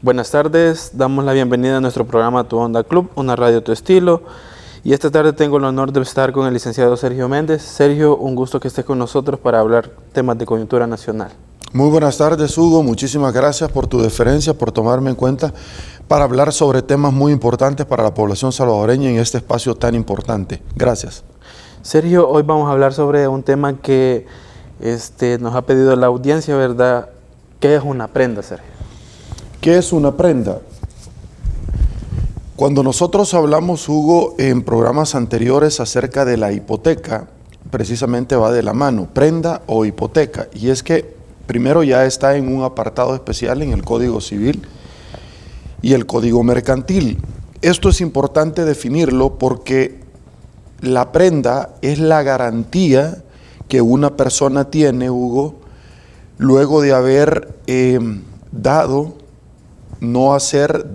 Buenas tardes, damos la bienvenida a nuestro programa Tu Onda Club, una radio a tu estilo. Y esta tarde tengo el honor de estar con el licenciado Sergio Méndez. Sergio, un gusto que estés con nosotros para hablar temas de coyuntura nacional. Muy buenas tardes, Hugo. Muchísimas gracias por tu deferencia, por tomarme en cuenta para hablar sobre temas muy importantes para la población salvadoreña en este espacio tan importante. Gracias. Sergio, hoy vamos a hablar sobre un tema que nos ha pedido la audiencia, ¿verdad? ¿Qué es una prenda, Sergio? ¿Qué es una prenda? Cuando nosotros hablamos, Hugo, en programas anteriores acerca de la hipoteca, precisamente va de la mano, prenda o hipoteca. Y es que primero ya está en un apartado especial en el Código Civil y el Código Mercantil. Esto es importante definirlo porque la prenda es la garantía que una persona tiene, Hugo, luego de haber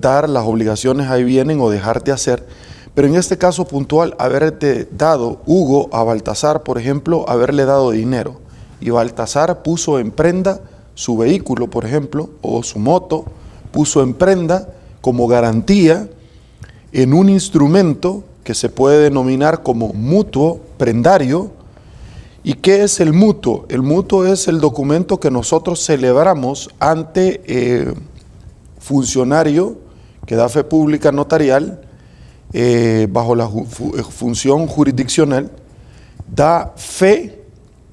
dar las obligaciones ahí vienen o dejar de hacer, pero en este caso puntual, haberte dado, Hugo, a Baltasar, por ejemplo, haberle dado dinero, y Baltasar puso en prenda su vehículo, por ejemplo, o su moto, puso en prenda como garantía en un instrumento que se puede denominar como mutuo prendario. ¿Y qué es el mutuo? El mutuo es el documento que nosotros celebramos ante funcionario que da fe pública notarial bajo la función jurisdiccional, da fe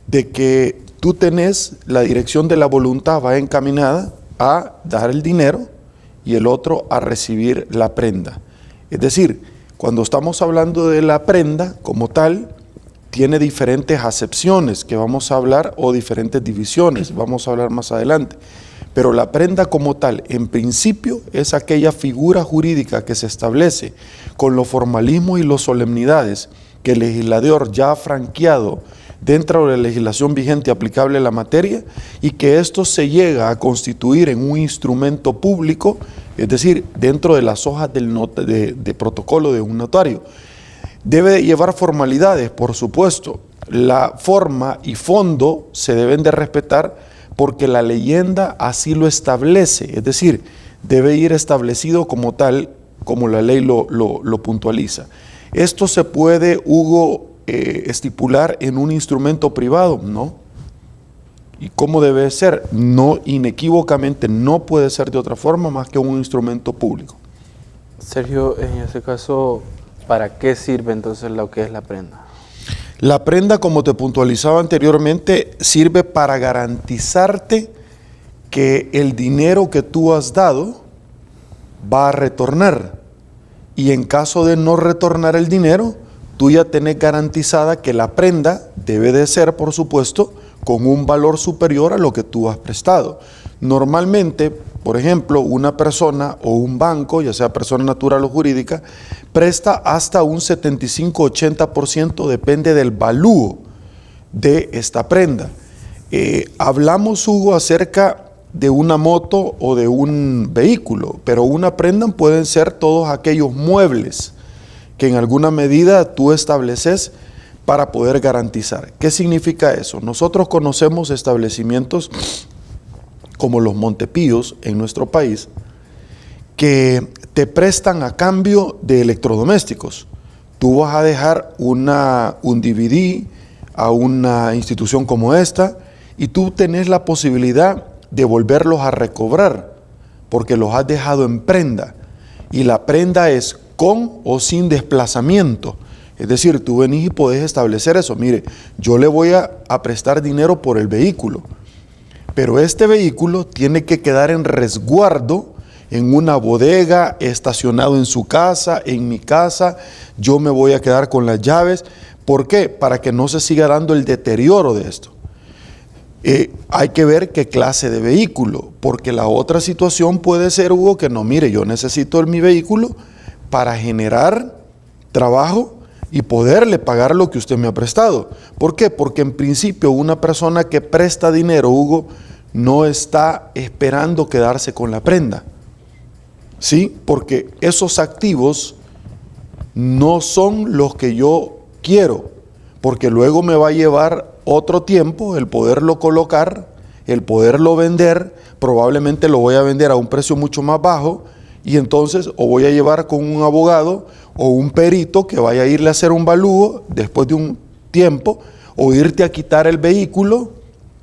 de que tú tenés la dirección de la voluntad, va encaminada a dar el dinero y el otro a recibir la prenda. Es decir, cuando estamos hablando de la prenda como tal, tiene diferentes acepciones que vamos a hablar o diferentes divisiones, vamos a hablar más adelante. Pero la prenda como tal, en principio, es aquella figura jurídica que se establece con los formalismos y las solemnidades que el legislador ya ha franqueado dentro de la legislación vigente aplicable a la materia y que esto se llega a constituir en un instrumento público, es decir, dentro de las hojas de protocolo de un notario. Debe llevar formalidades, por supuesto. La forma y fondo se deben de respetar porque la leyenda así lo establece, es decir, debe ir establecido como tal, como la ley lo puntualiza. ¿Esto se puede, Hugo, estipular en un instrumento privado? No. ¿Y cómo debe ser? No, inequívocamente no puede ser de otra forma más que un instrumento público. Sergio, en ese caso, ¿para qué sirve entonces lo que es la prenda? La prenda, como te puntualizaba anteriormente, sirve para garantizarte que el dinero que tú has dado va a retornar. Y en caso de no retornar el dinero, tú ya tenés garantizada que la prenda debe de ser, por supuesto, con un valor superior a lo que tú has prestado. Normalmente, por ejemplo, una persona o un banco, ya sea persona natural o jurídica, presta hasta un 75-80%, depende del valúo de esta prenda. Hablamos, Hugo, acerca de una moto o de un vehículo, pero una prenda pueden ser todos aquellos muebles que en alguna medida tú estableces para poder garantizar. ¿Qué significa eso? Nosotros conocemos establecimientos como los Montepíos en nuestro país, que te prestan a cambio de electrodomésticos. Tú vas a dejar un DVD a una institución como esta y tú tenés la posibilidad de volverlos a recobrar porque los has dejado en prenda y la prenda es con o sin desplazamiento. Es decir, tú venís y podés establecer eso. Mire, yo le voy a prestar dinero por el vehículo, pero este vehículo tiene que quedar en resguardo en una bodega, estacionado en su casa, en mi casa, yo me voy a quedar con las llaves. ¿Por qué? Para que no se siga dando el deterioro de esto. Hay que ver qué clase de vehículo, porque la otra situación puede ser, Hugo, que no, mire, yo necesito mi vehículo para generar trabajo y poderle pagar lo que usted me ha prestado. ¿Por qué? Porque en principio una persona que presta dinero, Hugo, no está esperando quedarse con la prenda. ¿Sí? Porque esos activos no son los que yo quiero, porque luego me va a llevar otro tiempo el poderlo colocar, el poderlo vender, probablemente lo voy a vender a un precio mucho más bajo y entonces o voy a llevar con un abogado o un perito que vaya a irle a hacer un valúo después de un tiempo, o irte a quitar el vehículo,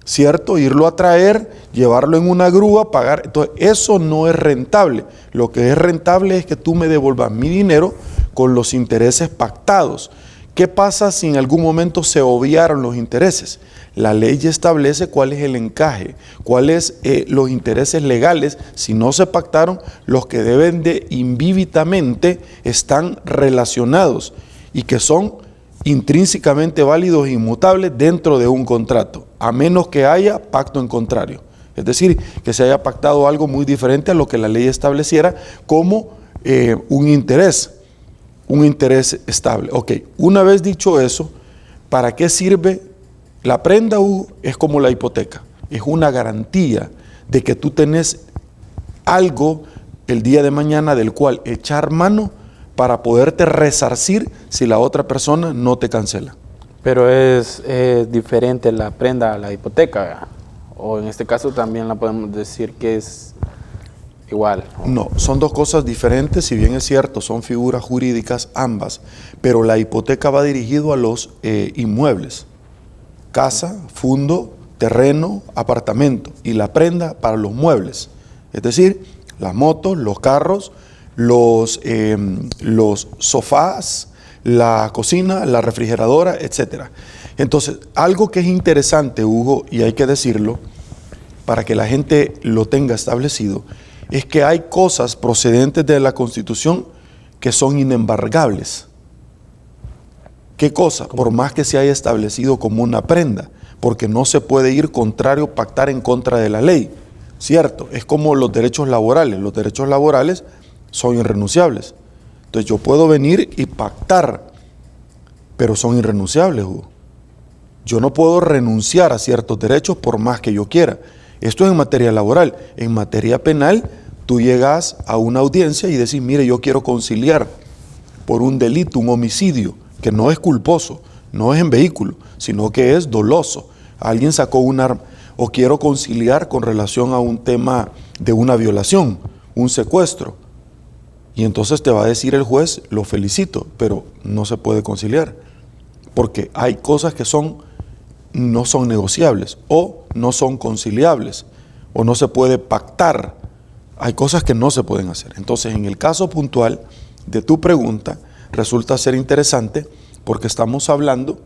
¿cierto? Irlo a traer, llevarlo en una grúa, pagar. Entonces, eso no es rentable. Lo que es rentable es que tú me devuelvas mi dinero con los intereses pactados. ¿Qué pasa si en algún momento se obviaron los intereses? La ley ya establece cuál es el encaje, cuáles los intereses legales, si no se pactaron, los que deben de invívidamente están relacionados y que son intrínsecamente válidos e inmutables dentro de un contrato, a menos que haya pacto en contrario. Es decir, que se haya pactado algo muy diferente a lo que la ley estableciera como un interés estable. Ok, una vez dicho eso, ¿para qué sirve la prenda? Es como la hipoteca, es una garantía de que tú tenés algo el día de mañana del cual echar mano para poderte resarcir si la otra persona no te cancela. Pero es diferente la prenda a la hipoteca, o en este caso también la podemos decir que es igual. No, son dos cosas diferentes, si bien es cierto, son figuras jurídicas ambas, pero la hipoteca va dirigido a los inmuebles, casa, fondo, terreno, apartamento, y la prenda para los muebles, es decir, las motos, los carros, los sofás, la cocina, la refrigeradora, etc. Entonces, algo que es interesante, Hugo, y hay que decirlo, para que la gente lo tenga establecido, es que hay cosas procedentes de la Constitución que son inembargables. ¿Qué cosa? Por más que se haya establecido como una prenda, porque no se puede ir contrario, pactar en contra de la ley, ¿cierto? Es como los derechos laborales. Los derechos laborales son irrenunciables. Entonces yo puedo venir y pactar, pero son irrenunciables, Hugo. Yo no puedo renunciar a ciertos derechos por más que yo quiera. Esto es en materia laboral. En materia penal, tú llegas a una audiencia y decís, mire, yo quiero conciliar por un delito, un homicidio, que no es culposo, no es en vehículo, sino que es doloso. Alguien sacó un arma, o quiero conciliar con relación a un tema de una violación, un secuestro. Y entonces te va a decir el juez, lo felicito, pero no se puede conciliar, porque hay cosas que no son negociables, o no son conciliables, o no se puede pactar. Hay cosas que no se pueden hacer. Entonces, en el caso puntual de tu pregunta, resulta ser interesante, porque estamos hablando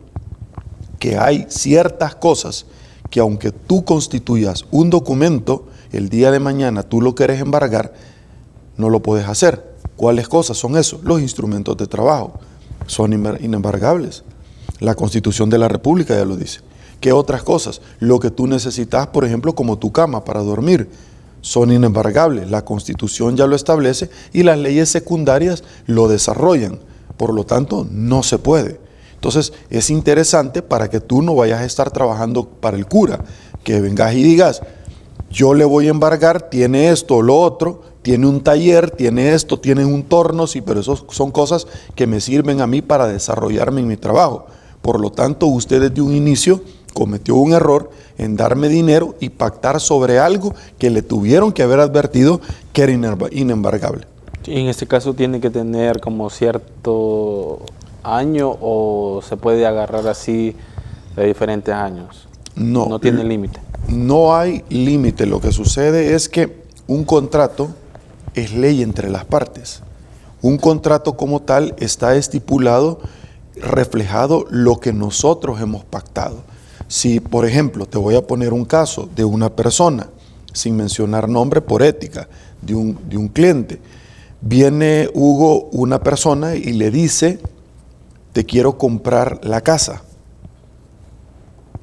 que hay ciertas cosas que aunque tú constituyas un documento, el día de mañana tú lo quieres embargar, no lo puedes hacer. ¿Cuáles cosas son eso? Los instrumentos de trabajo son inembargables. La Constitución de la República ya lo dice. ¿Qué otras cosas? Lo que tú necesitas, por ejemplo, como tu cama para dormir, son inembargables. La Constitución ya lo establece y las leyes secundarias lo desarrollan. Por lo tanto, no se puede. Entonces, es interesante para que tú no vayas a estar trabajando para el cura, que vengas y digas, yo le voy a embargar, tiene esto o lo otro, tiene un taller, tiene esto, tiene un torno, sí, pero eso son cosas que me sirven a mí para desarrollarme en mi trabajo. Por lo tanto, usted desde un inicio cometió un error en darme dinero y pactar sobre algo que le tuvieron que haber advertido que era inembargable. En este caso tiene que tener como cierto año, o se puede agarrar así de diferentes años. No tiene límite. No hay límite. Lo que sucede es que un contrato es ley entre las partes. Un contrato como tal está estipulado, reflejado lo que nosotros hemos pactado. Si, por ejemplo, te voy a poner un caso de una persona, sin mencionar nombre por ética, de un cliente. Viene Hugo, una persona, y le dice, te quiero comprar la casa,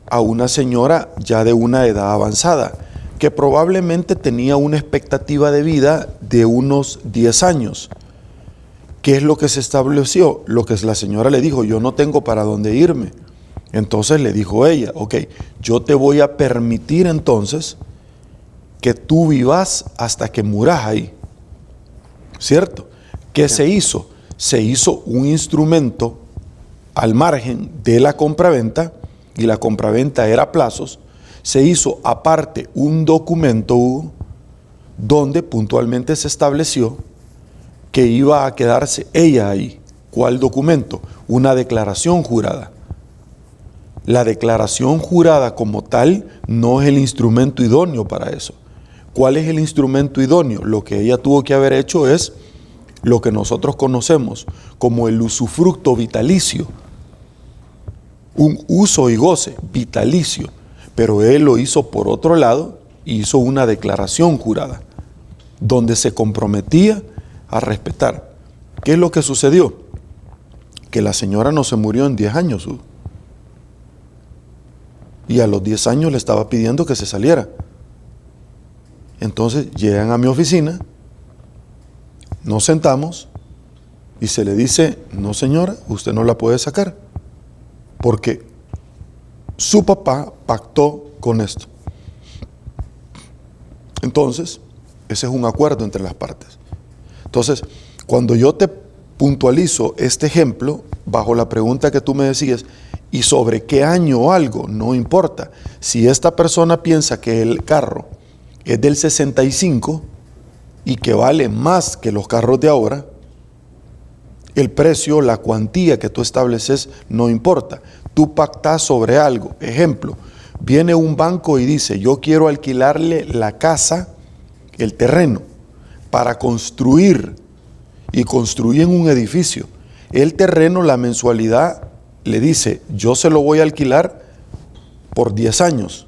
a una señora ya de una edad avanzada, que probablemente tenía una expectativa de vida de unos 10 años. ¿Qué es lo que se estableció? Lo que la señora le dijo, yo no tengo para dónde irme. Entonces le dijo ella, ok, yo te voy a permitir entonces que tú vivas hasta que muras ahí. ¿Cierto? ¿Qué se hizo? Se hizo un instrumento al margen de la compraventa, y la compraventa era a plazos. Se hizo aparte un documento, Hugo, donde puntualmente se estableció que iba a quedarse ella ahí. ¿Cuál documento? Una declaración jurada. La declaración jurada como tal no es el instrumento idóneo para eso. ¿Cuál es el instrumento idóneo? Lo que ella tuvo que haber hecho es lo que nosotros conocemos como el usufructo vitalicio. Un uso y goce vitalicio. Pero él lo hizo por otro lado, hizo una declaración jurada, donde se comprometía a respetar. ¿Qué es lo que sucedió? Que la señora no se murió en 10 años. Y a los 10 años le estaba pidiendo que se saliera. Entonces llegan a mi oficina, nos sentamos y se le dice: no señora, usted no la puede sacar, porque su papá pactó con esto. Entonces, ese es un acuerdo entre las partes. Entonces, cuando yo te puntualizo este ejemplo, bajo la pregunta que tú me decías, ¿y sobre qué año o algo? No importa. Si esta persona piensa que el carro es del 65 y que vale más que los carros de ahora, el precio, la cuantía que tú estableces no importa. Tú pactas sobre algo. Ejemplo, viene un banco y dice: yo quiero alquilarle la casa, el terreno, para construir, y construyen un edificio. El terreno, la mensualidad, le dice: yo se lo voy a alquilar por 10 años.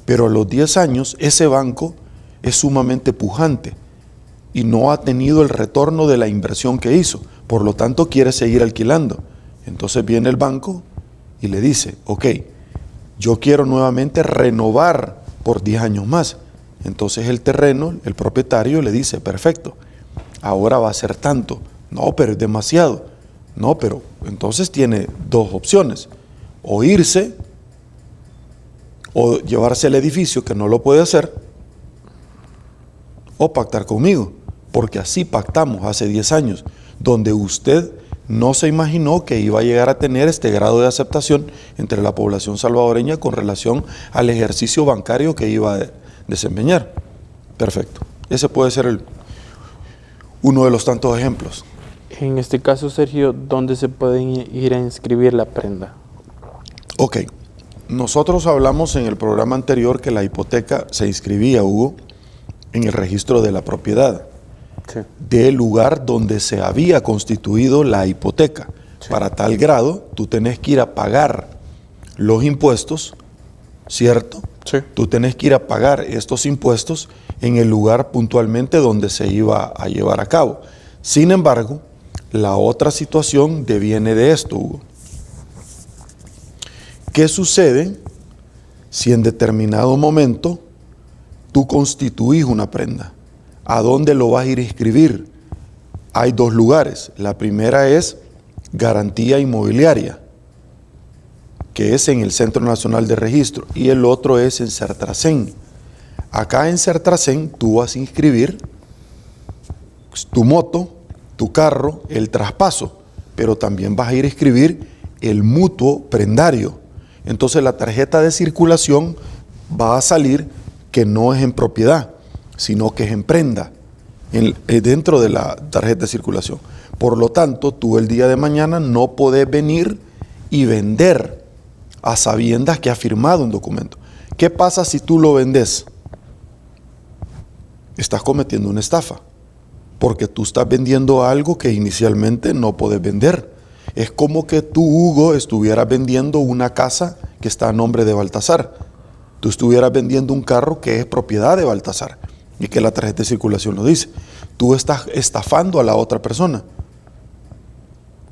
Pero a los 10 años ese banco es sumamente pujante y no ha tenido el retorno de la inversión que hizo. Por lo tanto, quiere seguir alquilando. Entonces viene el banco y le dice: ok, yo quiero nuevamente renovar por 10 años más. Entonces el terreno, el propietario le dice: perfecto, ahora va a ser tanto. No, pero es demasiado. No, pero entonces tiene dos opciones: o irse, o llevarse el edificio, que no lo puede hacer, o pactar conmigo, porque así pactamos hace 10 años, donde usted no se imaginó que iba a llegar a tener este grado de aceptación entre la población salvadoreña con relación al ejercicio bancario que iba a desempeñar. Perfecto. Ese puede ser uno de los tantos ejemplos. En este caso, Sergio, ¿dónde se pueden ir a inscribir la prenda? Ok. Nosotros hablamos en el programa anterior que la hipoteca se inscribía, Hugo, en el registro de la propiedad, sí, del lugar donde se había constituido la hipoteca. Sí. Para tal grado, tú tenés que ir a pagar los impuestos, ¿cierto? Sí. Tú tenés que ir a pagar estos impuestos en el lugar puntualmente donde se iba a llevar a cabo. Sin embargo, la otra situación deviene de esto, Hugo. ¿Qué sucede si en determinado momento tú constituís una prenda? ¿A dónde lo vas a ir a inscribir? Hay dos lugares. La primera es garantía inmobiliaria, que es en el Centro Nacional de Registro, y el otro es en Certracén. Acá en Certracén tú vas a inscribir tu moto, tu carro, el traspaso, pero también vas a ir a inscribir el mutuo prendario. Entonces la tarjeta de circulación va a salir que no es en propiedad, sino que es en prenda, dentro de la tarjeta de circulación. Por lo tanto, tú el día de mañana no podés venir y vender a sabiendas que has firmado un documento. ¿Qué pasa si tú lo vendes? Estás cometiendo una estafa, porque tú estás vendiendo algo que inicialmente no podés vender. Es como que tú, Hugo, estuvieras vendiendo una casa que está a nombre de Baltasar. Tú estuvieras vendiendo un carro que es propiedad de Baltasar y que la tarjeta de circulación lo dice. Tú estás estafando a la otra persona.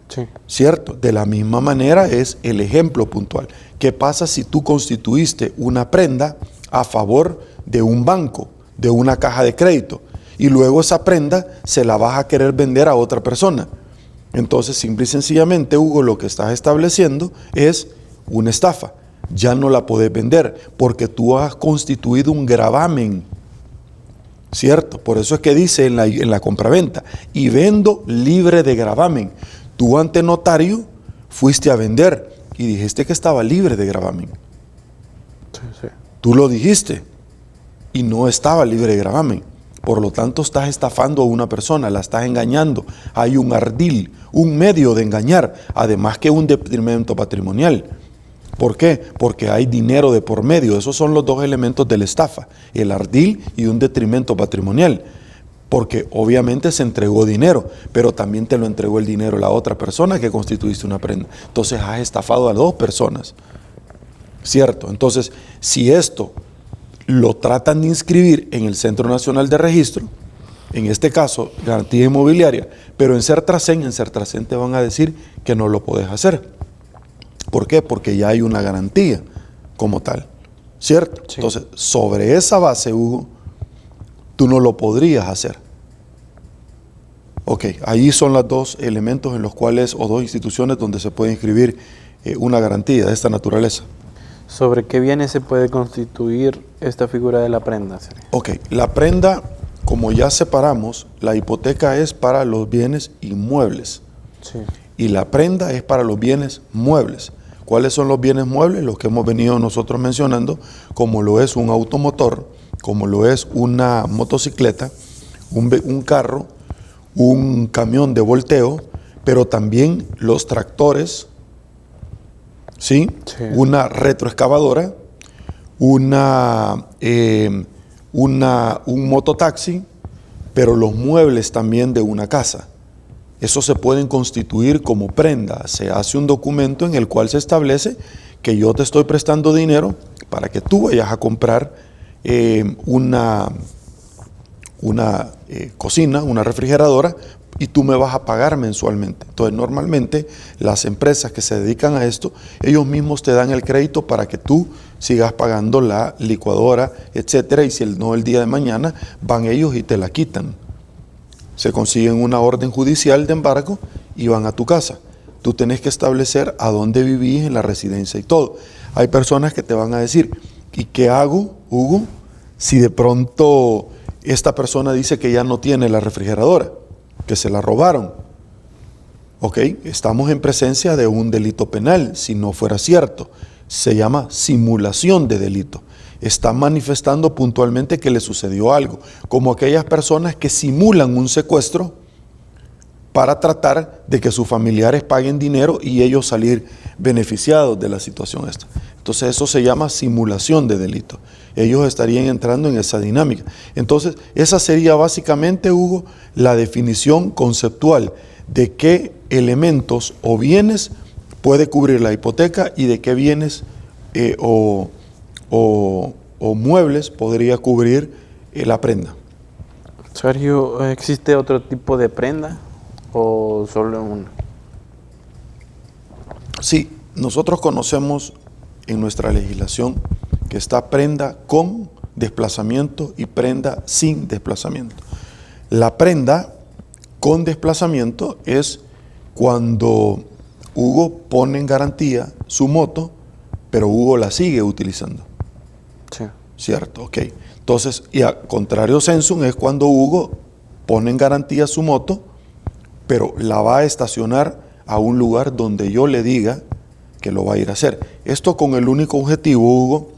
Sí. ¿Cierto? De la misma manera es el ejemplo puntual. ¿Qué pasa si tú constituiste una prenda a favor de un banco, de una caja de crédito, y luego esa prenda se la vas a querer vender a otra persona? Entonces, simple y sencillamente, Hugo, lo que estás estableciendo es una estafa. Ya no la podés vender porque tú has constituido un gravamen, ¿cierto? Por eso es que dice en la compraventa: y vendo libre de gravamen. Tú ante notario fuiste a vender y dijiste que estaba libre de gravamen. Sí, sí. Tú lo dijiste y no estaba libre de gravamen. Por lo tanto, estás estafando a una persona, la estás engañando. Hay un ardil, un medio de engañar, además que un detrimento patrimonial. ¿Por qué? Porque hay dinero de por medio. Esos son los dos elementos de la estafa, el ardil y un detrimento patrimonial. Porque obviamente se entregó dinero, pero también te lo entregó el dinero la otra persona que constituiste una prenda. Entonces has estafado a dos personas. ¿Cierto? Entonces, si esto lo tratan de inscribir en el Centro Nacional de Registro, en este caso, garantía inmobiliaria, pero en Sertracén te van a decir que no lo puedes hacer. ¿Por qué? Porque ya hay una garantía como tal, ¿cierto? Sí. Entonces, sobre esa base, Hugo, tú no lo podrías hacer. Ok, ahí son los dos elementos en los cuales, o dos instituciones donde se puede inscribir una garantía de esta naturaleza. ¿Sobre qué bienes se puede constituir esta figura de la prenda? Ok, la prenda, como ya separamos, la hipoteca es para los bienes inmuebles. Sí. Y la prenda es para los bienes muebles. ¿Cuáles son los bienes muebles? Los que hemos venido nosotros mencionando, como lo es un automotor, como lo es una motocicleta, un carro, un camión de volteo, pero también los tractores, ¿sí? Sí. Una retroexcavadora, un mototaxi, pero los muebles también de una casa. Eso se pueden constituir como prenda. Se hace un documento en el cual se establece que yo te estoy prestando dinero para que tú vayas a comprar una cocina, una refrigeradora, y tú me vas a pagar mensualmente. Entonces, normalmente las empresas que se dedican a esto, ellos mismos te dan el crédito para que tú sigas pagando la licuadora, etcétera, y si no, el día de mañana van ellos y te la quitan. Se consiguen una orden judicial de embargo y van a tu casa. Tú tenés que establecer a dónde vivís en la residencia y todo. Hay personas que te van a decir, ¿y qué hago, Hugo, si de pronto esta persona dice que ya no tiene la refrigeradora, que se la robaron? Ok, estamos en presencia de un delito penal, si no fuera cierto. Se llama simulación de delito. Está manifestando puntualmente que le sucedió algo, como aquellas personas que simulan un secuestro para tratar de que sus familiares paguen dinero y ellos salir beneficiados de la situación esta. Entonces eso se llama simulación de delito. Ellos estarían entrando en esa dinámica. Entonces esa sería básicamente, Hugo, la definición conceptual de qué elementos o bienes puede cubrir la hipoteca y de qué bienes o muebles podría cubrir la prenda. Sergio, ¿existe otro tipo de prenda o solo una? Sí, nosotros conocemos en nuestra legislación que está prenda con desplazamiento y prenda sin desplazamiento. La prenda con desplazamiento es cuando Hugo pone en garantía su moto, pero Hugo la sigue utilizando. Sí. ¿Cierto? Ok. Entonces, y a contrario sensum es cuando Hugo pone en garantía su moto, pero la va a estacionar a un lugar donde yo le diga que lo va a ir a hacer. Esto con el único objetivo, Hugo,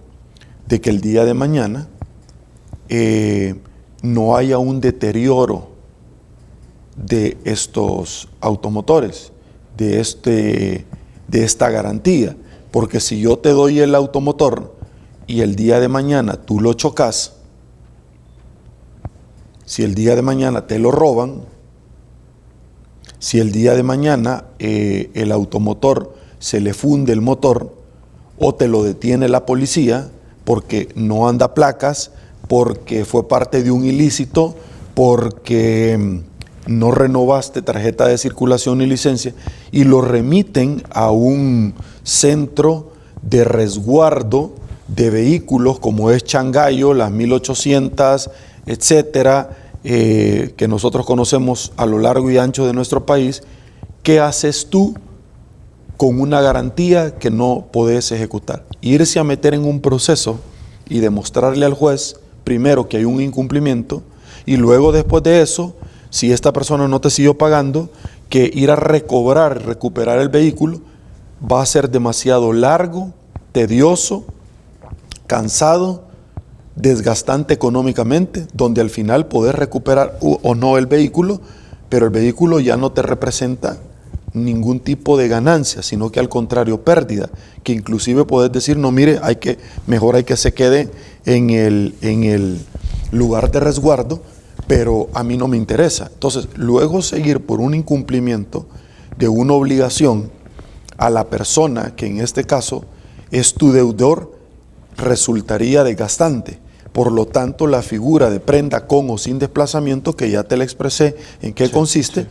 de que el día de mañana no haya un deterioro de estos automotores, de esta garantía. Porque si yo te doy el automotor y el día de mañana tú lo chocas, si el día de mañana te lo roban, si el día de mañana el automotor se le funde el motor o te lo detiene la policía porque no anda placas, porque fue parte de un ilícito, porque no renovaste tarjeta de circulación ni licencia y lo remiten a un centro de resguardo de vehículos como es Changayo, las 1800, etcétera, que nosotros conocemos a lo largo y ancho de nuestro país. ¿Qué haces tú con una garantía que no podés ejecutar? Irse a meter en un proceso y demostrarle al juez primero que hay un incumplimiento y luego después de eso, si esta persona no te siguió pagando, que ir a recuperar el vehículo va a ser demasiado largo, tedioso, cansado, desgastante económicamente, donde al final podés recuperar o no el vehículo, pero el vehículo ya no te representa ningún tipo de ganancia, sino que al contrario, pérdida, que inclusive podés decir, no, mire, mejor hay que se quede en el lugar de resguardo, pero a mí no me interesa. Entonces, luego seguir por un incumplimiento de una obligación a la persona que en este caso es tu deudor, resultaría desgastante. Por lo tanto, la figura de prenda con o sin desplazamiento, que ya te la expresé en qué consiste,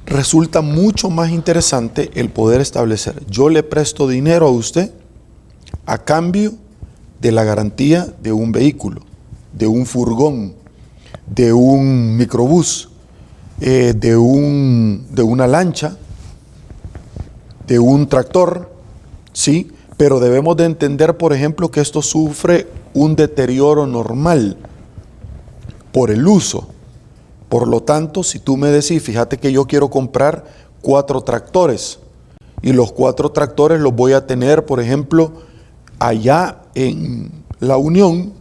resulta mucho más interesante el poder establecer: yo le presto dinero a usted a cambio de la garantía de un vehículo, de un furgón, de un microbús, de una lancha, de un tractor, ¿sí? Pero debemos de entender, por ejemplo, que esto sufre un deterioro normal por el uso. Por lo tanto, si tú me decís, fíjate que yo quiero comprar 4 tractores y los 4 tractores los voy a tener, por ejemplo, allá en La Unión,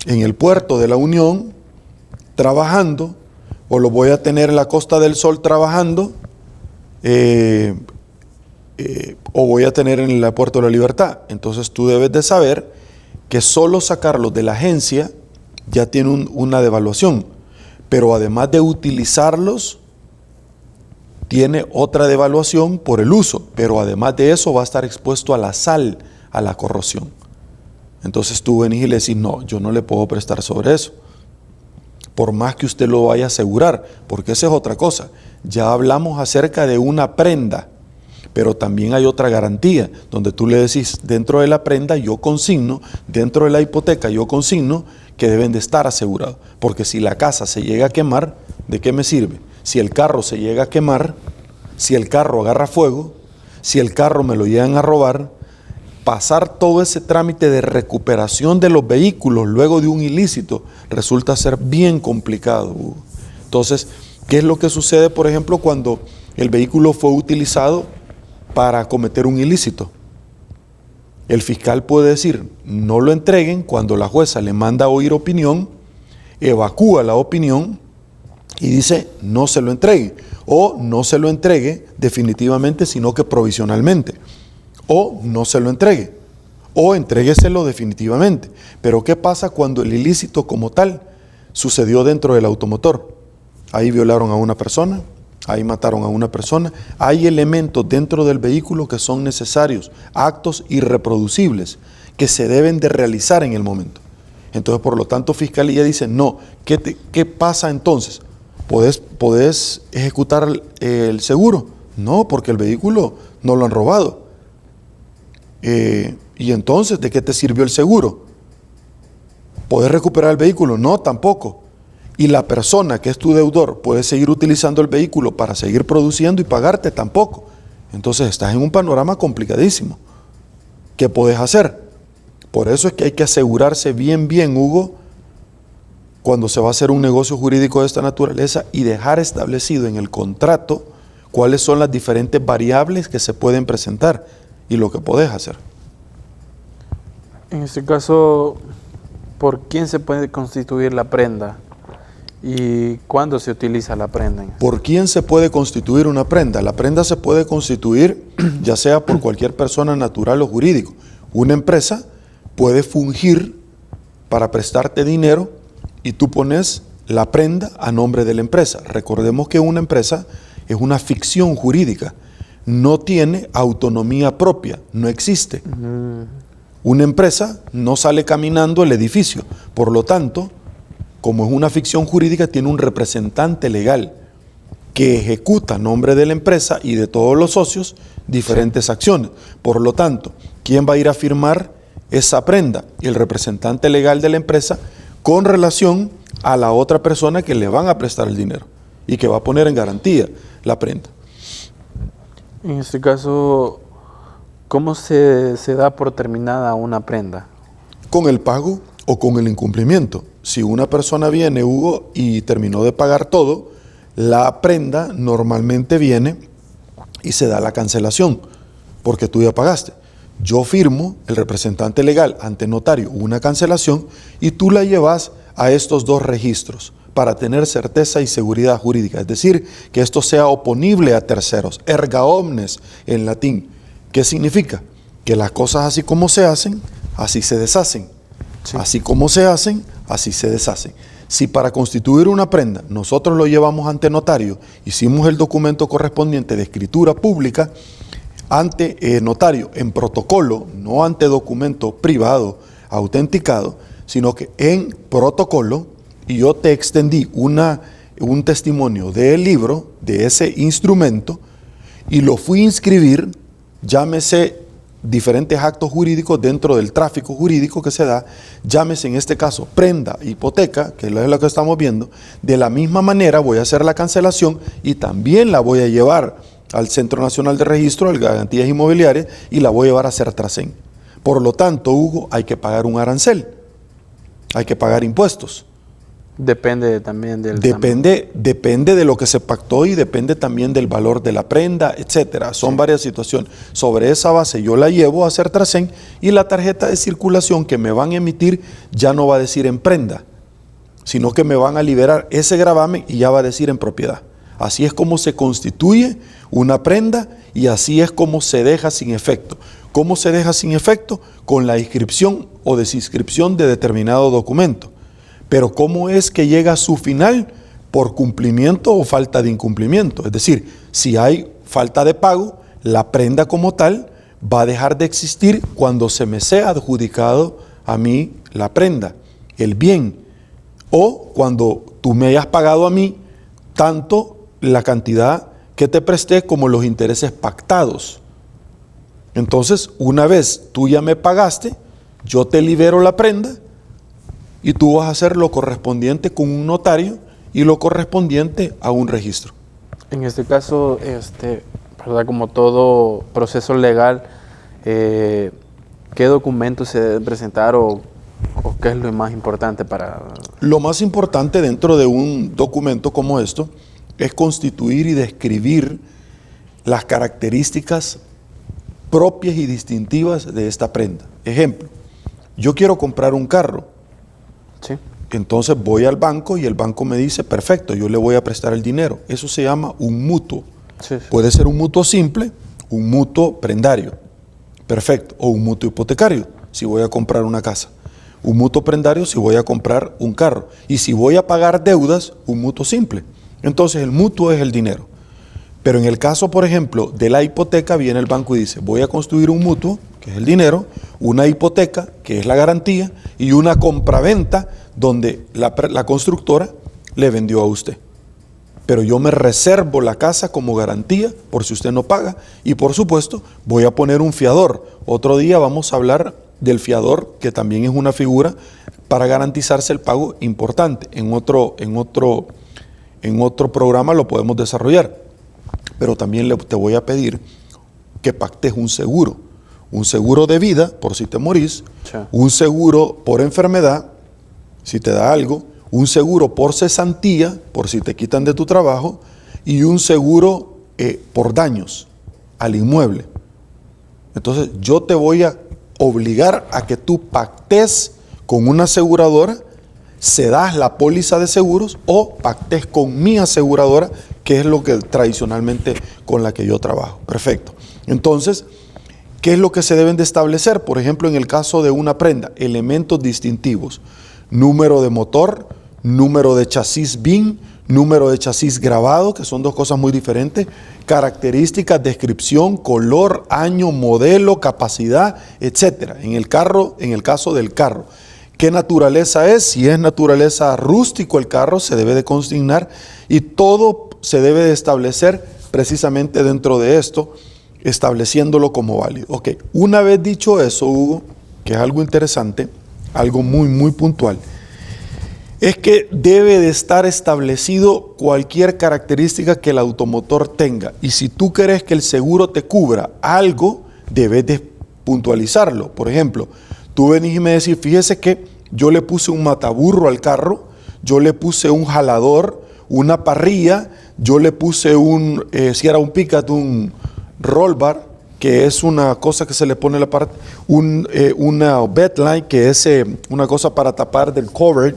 en el puerto de La Unión, trabajando, o los voy a tener en la Costa del Sol trabajando, o voy a tener en el Puerto de la Libertad. Entonces tú debes de saber que solo sacarlos de la agencia ya tiene una devaluación, pero además de utilizarlos, tiene otra devaluación por el uso, pero además de eso va a estar expuesto a la sal, a la corrosión. Entonces tú venís y le decís, no, yo no le puedo prestar sobre eso, por más que usted lo vaya a asegurar, porque esa es otra cosa. Ya hablamos acerca de una prenda, pero también hay otra garantía, donde tú le decís, dentro de la prenda yo consigno, dentro de la hipoteca yo consigno que deben de estar asegurados, porque si la casa se llega a quemar, ¿de qué me sirve? Si el carro se llega a quemar, si el carro agarra fuego, si el carro me lo llegan a robar, pasar todo ese trámite de recuperación de los vehículos luego de un ilícito resulta ser bien complicado. Entonces, ¿qué es lo que sucede, por ejemplo, cuando el vehículo fue utilizado para cometer un ilícito? El fiscal puede decir, no lo entreguen. Cuando la jueza le manda a oír opinión, evacúa la opinión y dice, no se lo entregue, o no se lo entregue definitivamente, sino que provisionalmente, o no se lo entregue, o entrégueselo definitivamente. Pero ¿qué pasa cuando el ilícito como tal sucedió dentro del automotor? Ahí violaron a una persona, ahí mataron a una persona, hay elementos dentro del vehículo que son necesarios, actos irreproducibles que se deben de realizar en el momento. Entonces, por lo tanto, Fiscalía dice, no, ¿qué pasa entonces? ¿Podés ejecutar el seguro? No, porque el vehículo no lo han robado. Y entonces, ¿de qué te sirvió el seguro? ¿Podés recuperar el vehículo? No, tampoco. Y la persona que es tu deudor puede seguir utilizando el vehículo para seguir produciendo y pagarte, tampoco. Entonces estás en un panorama complicadísimo. ¿Qué podés hacer? Por eso es que hay que asegurarse bien, Hugo, cuando se va a hacer un negocio jurídico de esta naturaleza, y dejar establecido en el contrato cuáles son las diferentes variables que se pueden presentar y lo que podés hacer. En este caso, ¿por quién se puede constituir la prenda? ¿Y cuándo se utiliza la prenda? ¿Por quién se puede constituir una prenda? La prenda se puede constituir ya sea por cualquier persona natural o jurídico. Una empresa puede fungir para prestarte dinero y tú pones la prenda a nombre de la empresa. Recordemos que una empresa es una ficción jurídica, no tiene autonomía propia, no existe. Una empresa no sale caminando el edificio, por lo tanto, como es una ficción jurídica, tiene un representante legal que ejecuta a nombre de la empresa y de todos los socios diferentes acciones. Por lo tanto, ¿quién va a ir a firmar esa prenda? El representante legal de la empresa con relación a la otra persona que le van a prestar el dinero y que va a poner en garantía la prenda. En este caso, ¿cómo se da por terminada una prenda? Con el pago o con el incumplimiento. Si una persona viene, Hugo, y terminó de pagar todo, la prenda normalmente viene y se da la cancelación, porque tú ya pagaste. yo firmo, el representante legal ante notario, una cancelación y tú la llevas a estos dos registros para tener certeza y seguridad jurídica. Es decir, que esto sea oponible a terceros. Erga omnes en latín. ¿Qué significa? Que las cosas así como se hacen, así se deshacen. Sí. Así como se hacen, así se deshacen. Si para constituir una prenda nosotros lo llevamos ante notario, hicimos el documento correspondiente de escritura pública ante notario en protocolo, no ante documento privado autenticado, sino que en protocolo, y yo te extendí un testimonio del libro, de ese instrumento, y lo fui a inscribir, llámese diferentes actos jurídicos dentro del tráfico jurídico que se da, llámese en este caso prenda, hipoteca, que es lo que estamos viendo. De la misma manera voy a hacer la cancelación y también la voy a llevar al Centro Nacional de Registro de Garantías Inmobiliarias y la voy a llevar a Certracén. Por lo tanto, Hugo, hay que pagar un arancel, hay que pagar impuestos. Depende también del depende de lo que se pactó y depende también del valor de la prenda, etcétera. Son varias situaciones. Sobre esa base yo la llevo a Certracén y la tarjeta de circulación que me van a emitir ya no va a decir en prenda, sino que me van a liberar ese gravamen y ya va a decir en propiedad. Así es como se constituye una prenda y así es como se deja sin efecto. ¿Cómo se deja sin efecto? Con la inscripción o desinscripción de determinado documento. Pero ¿cómo es que llega a su final? Por cumplimiento o falta de incumplimiento. Es decir, si hay falta de pago, la prenda como tal va a dejar de existir cuando se me sea adjudicado a mí la prenda, el bien, o cuando tú me hayas pagado a mí tanto la cantidad que te presté como los intereses pactados. Entonces, una vez tú ya me pagaste, yo te libero la prenda y tú vas a hacer lo correspondiente con un notario y lo correspondiente a un registro. En este caso, ¿verdad? Como todo proceso legal, ¿qué documentos se deben presentar o qué es lo más importante para...? Lo más importante dentro de un documento como esto es constituir y describir las características propias y distintivas de esta prenda. Ejemplo, yo quiero comprar un carro. Sí. Entonces voy al banco y el banco me dice, perfecto, yo le voy a prestar el dinero. Eso se llama un mutuo. Sí. Puede ser un mutuo simple, un mutuo prendario, perfecto, o un mutuo hipotecario, si voy a comprar una casa. Un mutuo prendario si voy a comprar un carro. Y si voy a pagar deudas, un mutuo simple. Entonces el mutuo es el dinero. Pero en el caso, por ejemplo, de la hipoteca, viene el banco y dice, voy a construir un mutuo, que es el dinero, una hipoteca, que es la garantía, y una compraventa donde la constructora le vendió a usted. Pero yo me reservo la casa como garantía por si usted no paga y por supuesto voy a poner un fiador. Otro día vamos a hablar del fiador, que también es una figura para garantizarse el pago importante. En otro programa lo podemos desarrollar. Pero también te voy a pedir que pactes un seguro de vida por si te morís, sí. Un seguro por enfermedad, si te da algo, un seguro por cesantía, por si te quitan de tu trabajo, y un seguro por daños al inmueble. Entonces yo te voy a obligar a que tú pactes con una aseguradora, cedas la póliza de seguros o pactes con mi aseguradora, que es lo que tradicionalmente con la que yo trabajo. Perfecto. Entonces, ¿qué es lo que se deben de establecer? Por ejemplo, en el caso de una prenda, elementos distintivos, número de motor, número de chasis BIN, número de chasis grabado, que son dos cosas muy diferentes, características, descripción, color, año, modelo, capacidad, etcétera. En el caso del carro, ¿qué naturaleza es? Si es naturaleza rústico el carro, se debe de consignar y todo se debe de establecer precisamente dentro de esto, estableciéndolo como válido. Ok, una vez dicho eso, Hugo, que es algo interesante, algo muy, muy puntual, es que debe de estar establecido cualquier característica que el automotor tenga. Y si tú querés que el seguro te cubra algo, debes de puntualizarlo. Por ejemplo, tú venís y me decís, fíjese que yo le puse un mataburro al carro, yo le puse un jalador, una parrilla, yo le puse si era un pickup, un roll bar, que es una cosa que se le pone la parte, una bedline, que es una cosa para tapar del cover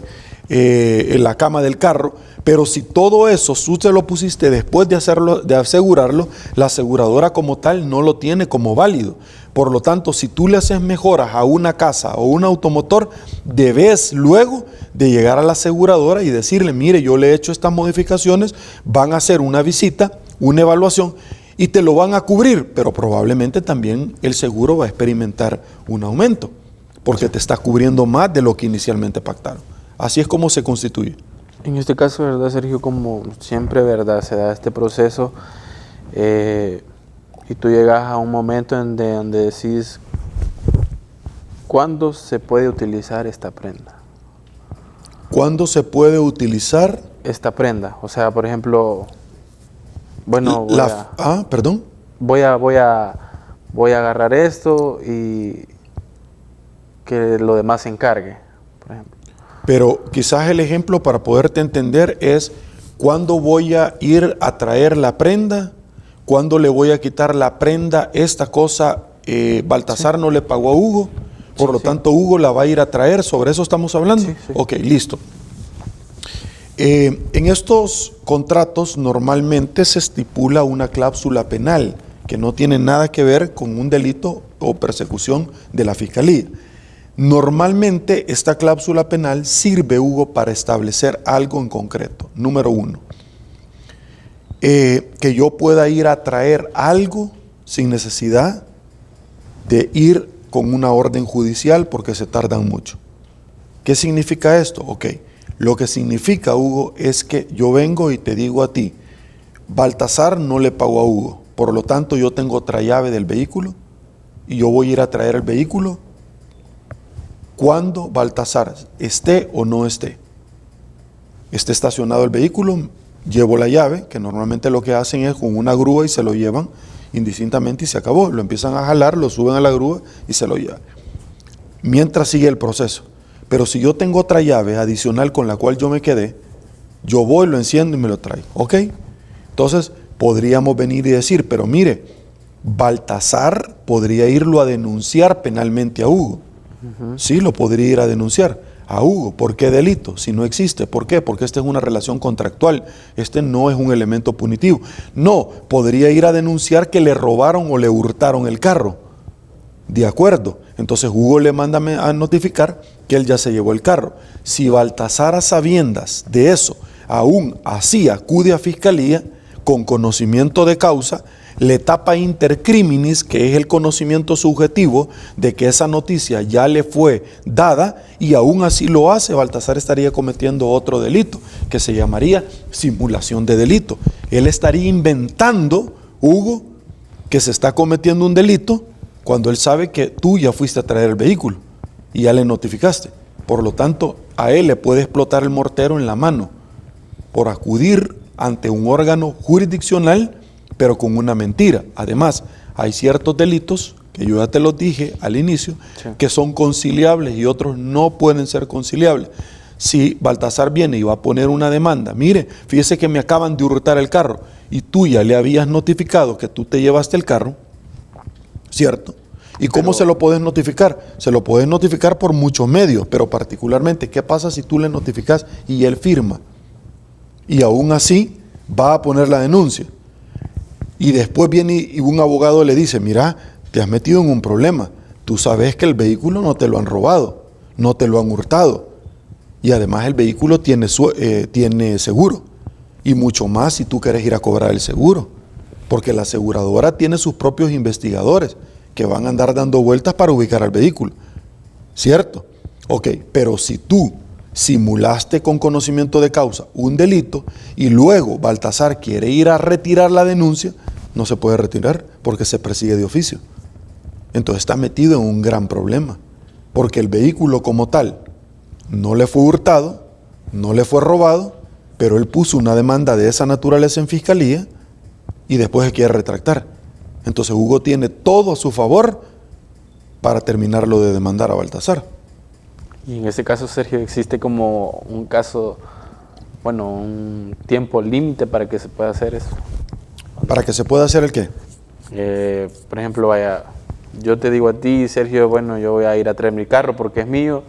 en la cama del carro. Pero si todo eso tú te lo pusiste después de hacerlo, de asegurarlo, la aseguradora como tal no lo tiene como válido. Por lo tanto, si tú le haces mejoras a una casa o un automotor, debes luego de llegar a la aseguradora y decirle, mire, yo le he hecho estas modificaciones, van a hacer una visita, una evaluación y te lo van a cubrir, pero probablemente también el seguro va a experimentar un aumento, porque te está cubriendo más de lo que inicialmente pactaron. Así es como se constituye. En este caso, ¿verdad, Sergio? Como siempre, ¿verdad? Se da este proceso y tú llegas a un momento donde decís, ¿cuándo se puede utilizar esta prenda? ¿Cuándo se puede utilizar? Esta prenda. O sea, por ejemplo, bueno, perdón. Voy a agarrar esto y que lo demás se encargue, por ejemplo. Pero quizás el ejemplo para poderte entender es cuándo voy a ir a traer la prenda, cuándo le voy a quitar la prenda, esta cosa Baltasar no le pagó a Hugo, por lo tanto Hugo la va a ir a traer, ¿sobre eso estamos hablando? Sí. Ok, listo. En estos contratos normalmente se estipula una cláusula penal que no tiene nada que ver con un delito o persecución de la fiscalía. Normalmente esta cláusula penal sirve, Hugo, para establecer algo en concreto. Número uno, que yo pueda ir a traer algo sin necesidad de ir con una orden judicial porque se tardan mucho. ¿Qué significa esto? Ok, lo que significa, Hugo, es que yo vengo y te digo a ti, Baltasar no le pagó a Hugo, por lo tanto yo tengo otra llave del vehículo y yo voy a ir a traer el vehículo cuando Baltasar esté o no esté. Esté estacionado el vehículo, llevo la llave, que normalmente lo que hacen es con una grúa y se lo llevan indistintamente y se acabó. Lo empiezan a jalar, lo suben a la grúa y se lo llevan. Mientras sigue el proceso. Pero si yo tengo otra llave adicional con la cual yo me quedé, yo voy, lo enciendo y me lo traigo. ¿Ok? Entonces podríamos venir y decir, pero mire, Baltasar podría irlo a denunciar penalmente a Hugo. Sí, lo podría ir a denunciar a Hugo. ¿Por qué delito? Si no existe. ¿Por qué? Porque esta es una relación contractual. Este no es un elemento punitivo. No, podría ir a denunciar que le robaron o le hurtaron el carro. De acuerdo. Entonces Hugo le manda a notificar que él ya se llevó el carro. Si Baltasar, a sabiendas de eso, aún así acude a fiscalía con conocimiento de causa, le tapa intercriminis, que es el conocimiento subjetivo de que esa noticia ya le fue dada, y aún así lo hace, Baltasar estaría cometiendo otro delito, que se llamaría simulación de delito. Él estaría inventando, Hugo, que se está cometiendo un delito, cuando él sabe que tú ya fuiste a traer el vehículo, y ya le notificaste. Por lo tanto, a él le puede explotar el mortero en la mano, por acudir ante un órgano jurisdiccional, pero con una mentira. Además, hay ciertos delitos, que yo ya te los dije al inicio, que son conciliables y otros no pueden ser conciliables. Si Baltasar viene y va a poner una demanda, mire, fíjese que me acaban de hurtar el carro, y tú ya le habías notificado que tú te llevaste el carro, ¿cierto? ¿Y cómo se lo puedes notificar? Se lo puedes notificar por muchos medios, pero particularmente, ¿qué pasa si tú le notificas y él firma? Y aún así va a poner la denuncia. Y después viene y un abogado le dice, mira, te has metido en un problema. Tú sabes que el vehículo no te lo han robado, no te lo han hurtado. Y además el vehículo tiene seguro. Y mucho más si tú quieres ir a cobrar el seguro. Porque la aseguradora tiene sus propios investigadores que van a andar dando vueltas para ubicar al vehículo. ¿Cierto? Ok, pero si tú simulaste con conocimiento de causa un delito y luego Baltasar quiere ir a retirar la denuncia, no se puede retirar porque se persigue de oficio. Entonces está metido en un gran problema, porque el vehículo como tal no le fue hurtado, no le fue robado, pero él puso una demanda de esa naturaleza en fiscalía y después se quiere retractar. Entonces Hugo tiene todo a su favor para terminarlo de demandar a Baltasar. Y en ese caso, Sergio, existe como un caso, bueno, un tiempo límite para que se pueda hacer eso. ¿Para que se pueda hacer el qué? Por ejemplo, vaya, yo te digo a ti, Sergio, bueno, yo voy a ir a traer mi carro porque es mío,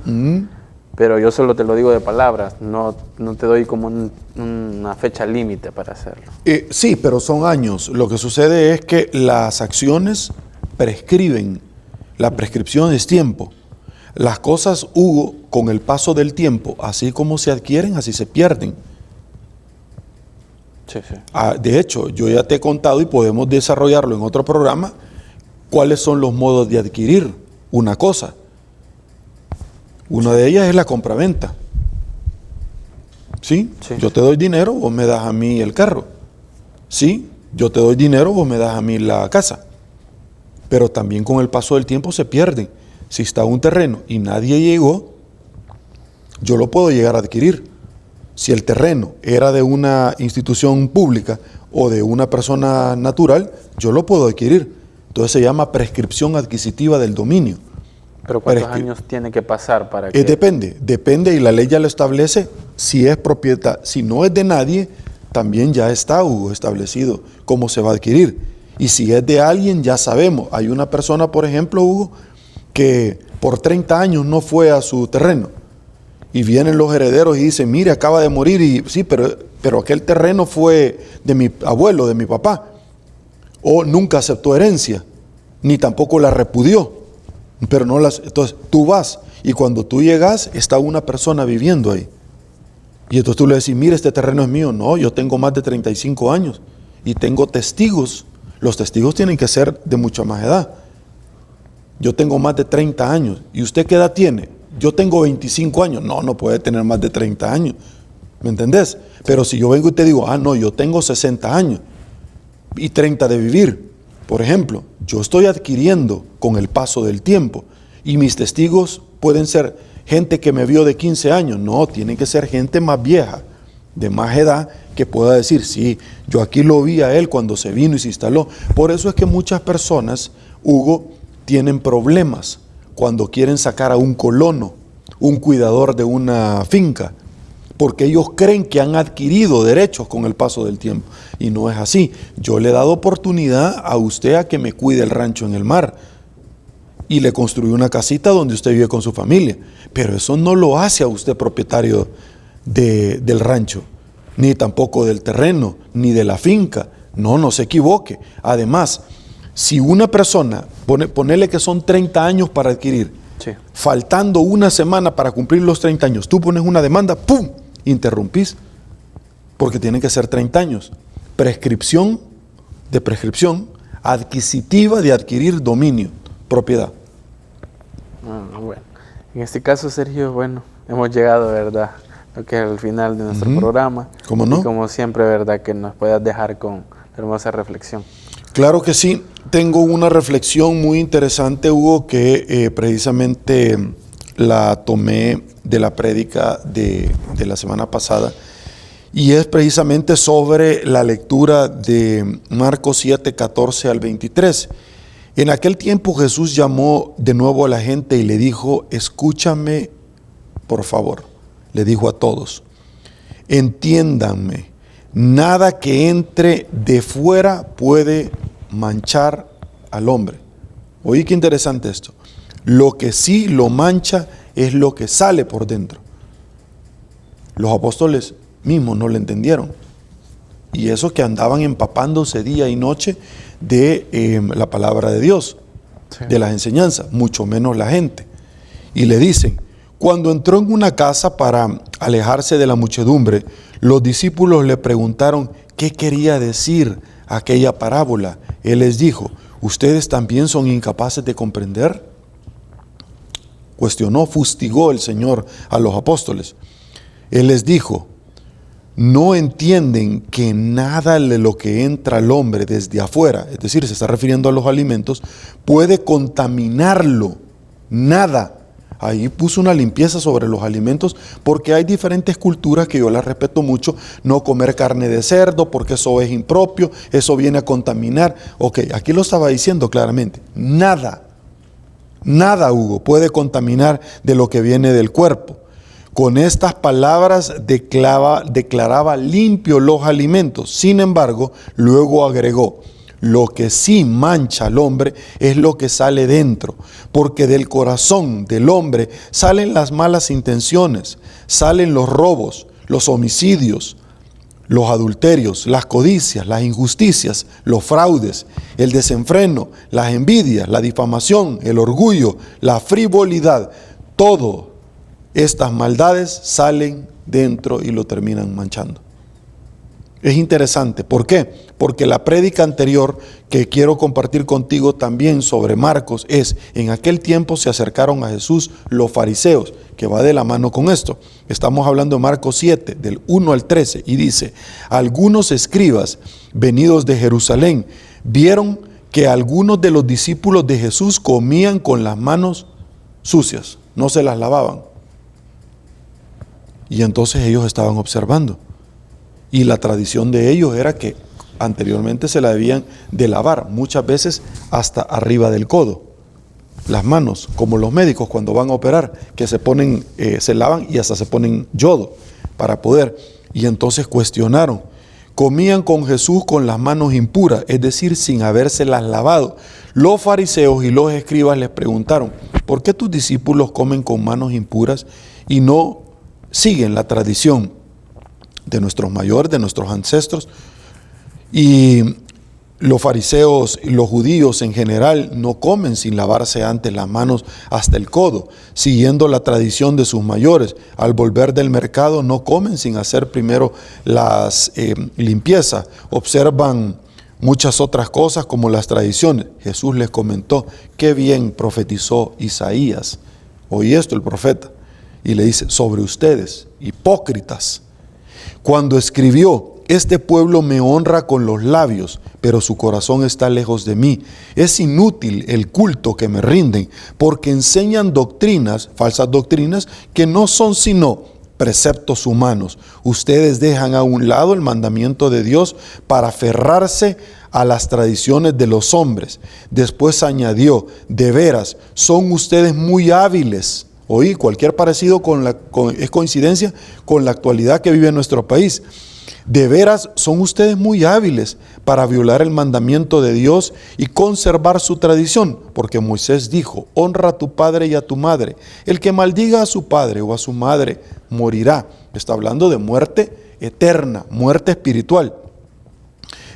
pero yo solo te lo digo de palabras, no te doy como una fecha límite para hacerlo. Sí, pero son años. Lo que sucede es que las acciones prescriben. La prescripción es tiempo. Las cosas, Hugo, con el paso del tiempo, así como se adquieren, así se pierden. Sí. De hecho, yo ya te he contado y podemos desarrollarlo en otro programa, cuáles son los modos de adquirir una cosa. Una de ellas es la compraventa. ¿Sí? Sí. Yo te doy dinero, vos me das a mí el carro. ¿Sí? Yo te doy dinero, vos me das a mí la casa. Pero también con el paso del tiempo se pierden. Si está un terreno y nadie llegó, yo lo puedo llegar a adquirir. Si el terreno era de una institución pública o de una persona natural, yo lo puedo adquirir. Entonces se llama prescripción adquisitiva del dominio. ¿Pero cuántos años tiene que pasar para que...? Depende y la ley ya lo establece. Si es propiedad, si no es de nadie, también ya está, Hugo, establecido cómo se va a adquirir. Y si es de alguien, ya sabemos. Hay una persona, por ejemplo, Hugo, que por 30 años no fue a su terreno. Y vienen los herederos y dicen, mire, acaba de morir. Y sí, pero aquel terreno fue de mi abuelo, de mi papá. O nunca aceptó herencia, ni tampoco la repudió. Pero no las. Entonces tú vas y cuando tú llegas está una persona viviendo ahí. Y entonces tú le decís, mire, este terreno es mío. No, yo tengo más de 35 años y tengo testigos. Los testigos tienen que ser de mucha más edad. Yo tengo más de 30 años. ¿Y usted qué edad tiene? Yo tengo 25 años. No puede tener más de 30 años. ¿Me entendés? Pero si yo vengo y te digo, no, yo tengo 60 años y 30 de vivir, por ejemplo, yo estoy adquiriendo con el paso del tiempo y mis testigos pueden ser gente que me vio de 15 años. No, tienen que ser gente más vieja, de más edad, que pueda decir, sí, yo aquí lo vi a él cuando se vino y se instaló. Por eso es que muchas personas, Hugo, tienen problemas cuando quieren sacar a un colono, un cuidador de una finca, porque ellos creen que han adquirido derechos con el paso del tiempo. Y no es así. Yo le he dado oportunidad a usted a que me cuide el rancho en el mar. Y le construí una casita donde usted vive con su familia. Pero eso no lo hace a usted propietario del rancho, ni tampoco del terreno, ni de la finca. No se equivoque. Además, si una persona, ponele que son 30 años para adquirir, sí, faltando una semana para cumplir los 30 años, tú pones una demanda, ¡pum!, interrumpís, porque tienen que ser 30 años. Prescripción adquisitiva de adquirir dominio, propiedad. Bueno, en este caso, Sergio, bueno, hemos llegado, ¿verdad?, lo que es el final de nuestro programa. ¿Cómo no? Y como siempre, ¿verdad?, que nos puedas dejar con hermosa reflexión. Claro que sí. Tengo una reflexión muy interesante, Hugo, que precisamente la tomé de la prédica de la semana pasada, y es precisamente sobre la lectura de Marcos 7, 14 al 23. En aquel tiempo Jesús llamó de nuevo a la gente y le dijo, escúchame, por favor, le dijo a todos, entiéndanme, nada que entre de fuera puede manchar al hombre. Oye, qué interesante esto. Lo que sí lo mancha es lo que sale por dentro. Los apóstoles mismos no lo entendieron. Y eso que andaban empapándose día y noche de la palabra de Dios, sí, de las enseñanzas, mucho menos la gente. Y le dicen, cuando entró en una casa para alejarse de la muchedumbre, los discípulos le preguntaron qué quería decir aquella parábola. Él les dijo, ¿ustedes también son incapaces de comprender? Cuestionó, fustigó el Señor a los apóstoles. Él les dijo, ¿no entienden que nada de lo que entra al hombre desde afuera, es decir, se está refiriendo a los alimentos, puede contaminarlo? Nada. Ahí puso una limpieza sobre los alimentos, porque hay diferentes culturas que yo las respeto mucho. No comer carne de cerdo porque eso es impropio, eso viene a contaminar. Ok, aquí lo estaba diciendo claramente. Nada, Hugo, puede contaminar de lo que viene del cuerpo. Con estas palabras declaraba limpio los alimentos. Sin embargo, luego agregó, Lo que sí mancha al hombre es lo que sale dentro, porque del corazón del hombre salen las malas intenciones, salen los robos, los homicidios, los adulterios, las codicias, las injusticias, los fraudes, el desenfreno, las envidias, la difamación, el orgullo, la frivolidad. Todas estas maldades salen dentro y lo terminan manchando. Es interesante. ¿Por qué? Porque la prédica anterior que quiero compartir contigo también sobre Marcos es: en aquel tiempo se acercaron a Jesús los fariseos, que va de la mano con esto. Estamos hablando de Marcos 7, del 1 al 13, y dice: algunos escribas venidos de Jerusalén vieron que algunos de los discípulos de Jesús comían con las manos sucias, no se las lavaban. Y entonces ellos estaban observando. Y la tradición de ellos era que anteriormente se la debían de lavar, muchas veces hasta arriba del codo. Las manos, como los médicos cuando van a operar, que se ponen, se lavan y hasta se ponen yodo para poder. Y entonces cuestionaron. Comían con Jesús con las manos impuras, es decir, sin habérselas lavado. Los fariseos y los escribas les preguntaron: ¿por qué tus discípulos comen con manos impuras y no siguen la tradición de nuestros mayores, de nuestros ancestros? Y los fariseos y los judíos en general no comen sin lavarse antes las manos hasta el codo, siguiendo la tradición de sus mayores. Al volver del mercado no comen sin hacer primero las limpiezas. Observan muchas otras cosas como las tradiciones. Jesús les comentó: qué bien profetizó Isaías. Oí esto el profeta. Y le dice: sobre ustedes, hipócritas, cuando escribió: este pueblo me honra con los labios, pero su corazón está lejos de mí. Es inútil el culto que me rinden, porque enseñan doctrinas, falsas doctrinas, que no son sino preceptos humanos. Ustedes dejan a un lado el mandamiento de Dios para aferrarse a las tradiciones de los hombres. Después añadió: de veras, son ustedes muy hábiles. Oí, cualquier parecido es coincidencia con la actualidad que vive nuestro país. De veras, son ustedes muy hábiles para violar el mandamiento de Dios y conservar su tradición, porque Moisés dijo: honra a tu padre y a tu madre. El que maldiga a su padre o a su madre morirá. Está hablando de muerte eterna, muerte espiritual.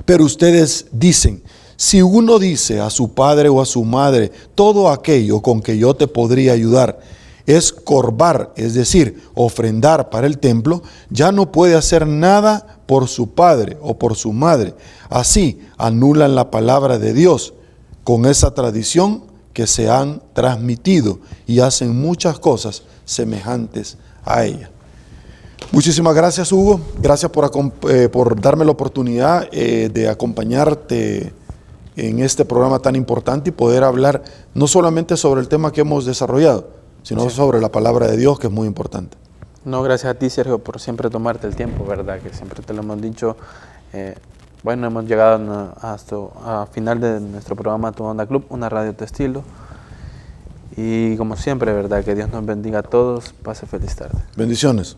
Pero ustedes dicen: si uno dice a su padre o a su madre, todo aquello con que yo te podría ayudar es corbar, es decir, ofrendar para el templo, ya no puede hacer nada por su padre o por su madre. Así anulan la palabra de Dios con esa tradición que se han transmitido y hacen muchas cosas semejantes a ella. Muchísimas gracias, Hugo. Gracias por darme la oportunidad de acompañarte en este programa tan importante y poder hablar no solamente sobre el tema que hemos desarrollado, sino sobre la palabra de Dios, que es muy importante. No, gracias a ti, Sergio, por siempre tomarte el tiempo, ¿verdad? Que siempre te lo hemos dicho. Bueno, hemos llegado a final de nuestro programa Tu Onda Club, una radio de tu estilo. Y como siempre, ¿verdad? Que Dios nos bendiga a todos. Pase feliz tarde. Bendiciones.